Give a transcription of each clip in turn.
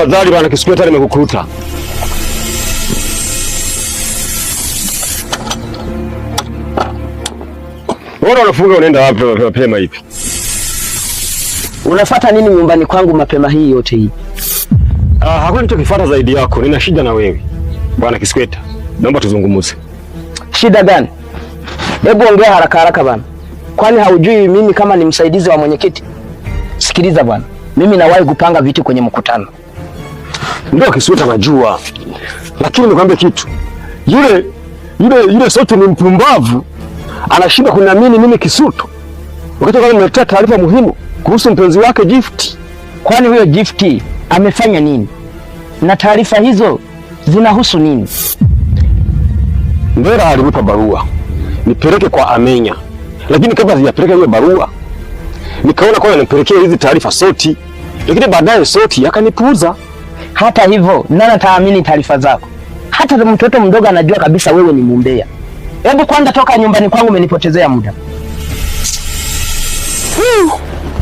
Afadhali bwana Kisweta nimekukuta. Wewe unafunga unaenda wapi mapema hivi? Unafuata nini nyumbani kwangu mapema hii yote hii? Hakuna nitakifuata zaidi yako. Nina shida na wewe. Bwana Kisweta, naomba tuzungumze. Shida gani? Hebu ongea haraka haraka bwana. Kwani haujui mimi kama ni msaidizi wa mwenyekiti? Sikiliza bwana. Mimi nawahi kupanga vitu kwenye mkutano. Ndio Kisweta najua. Lakini nikwambie kitu. Yule sote ni mpumbavu. Anashinda kuniamini mimi Kisuto. Wakati kama nimetoa taarifa muhimu kuhusu mpenzi wake Gift. Kwani huyo Gift amefanya nini? Na taarifa hizo zinahusu nini? Mbera alinipa barua nipeleke kwa Amenya. Lakini kabla sijapeleka hiyo barua nikaona kwa nipelekee hizi taarifa Soti. Lakini baadaye Soti akanipuuza. Hata hivyo nani ataamini taarifa zako? Hata mtoto mdogo anajua kabisa wewe ni mumbea. Hebu kwanza toka nyumbani kwangu, umenipotezea muda.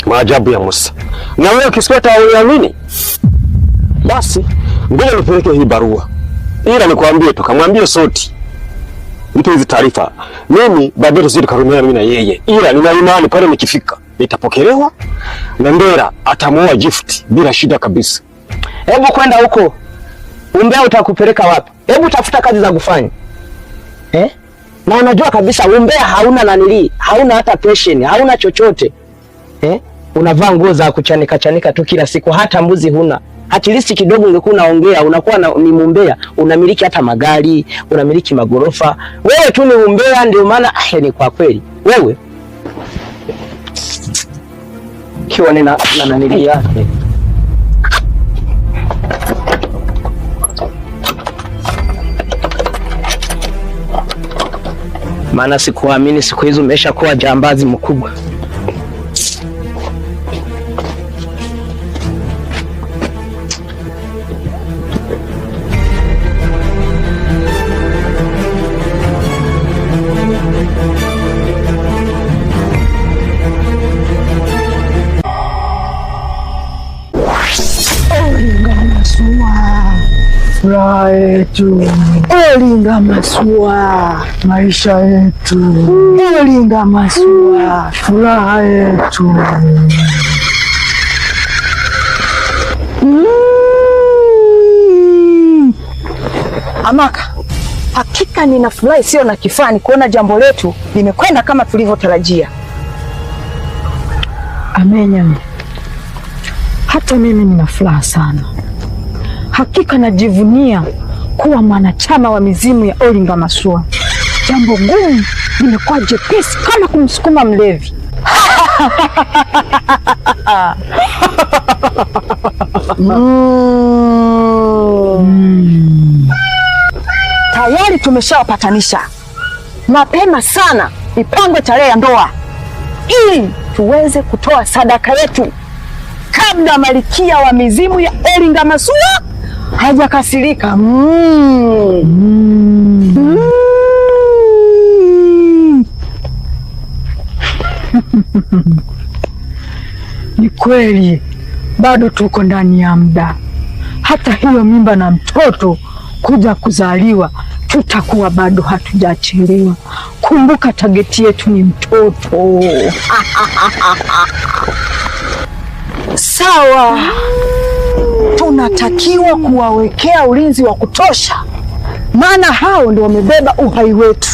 Maajabu ya Musa. Na wewe Kisweta uniamini? Basi ngoja nipeleke hii barua. Ila nikwambie tu, kamwambie Soti nipe hizi taarifa. Mimi baadaye tuzidi karumia mimi na yeye. Ila nina imani pale nikifika nitapokelewa na Mbera atamuoa Gift bila shida kabisa. Hebu kwenda huko. Umbea utakupeleka wapi? Hebu tafuta kazi za kufanya. Na unajua kabisa umbea hauna nanili, hauna hata passion, hauna chochote. Unavaa nguo za kuchanika tu kila siku, hata mbuzi huna. At least kidogo ungekuwa unaongea, unakuwa ni mumbea, unamiliki hata magari, unamiliki magorofa. Wewe tu ni umbea, ndio maana ni kwa kweli. Wewe kione na nanili yake. Maana sikuamini siku hizo umeshakuwa jambazi mkubwa. Furaha yetu, Olinga Masua, maisha yetu, Olinga Masua, furaha yetu. Amaka, hakika ninafurahi sio na kifani kuona jambo letu limekwenda kama tulivyotarajia. Amenya, hata mimi nina furaha sana. Hakika najivunia kuwa mwanachama wa mizimu ya Olinga Masua. Jambo gumu limekuwa jepesi kama kumsukuma mlevi. Tayari tumeshawapatanisha mapema sana mipango tarehe ya ndoa ili tuweze kutoa sadaka yetu kabla Malkia wa mizimu ya Olinga Masua hajakasirika. Ni kweli bado tuko ndani ya muda. Hata hiyo mimba na mtoto kuja kuzaliwa tutakuwa bado hatujachelewa. Kumbuka tageti yetu ni mtoto. Sawa. Tunatakiwa kuwawekea ulinzi wa kutosha, maana hao ndio wamebeba uhai wetu.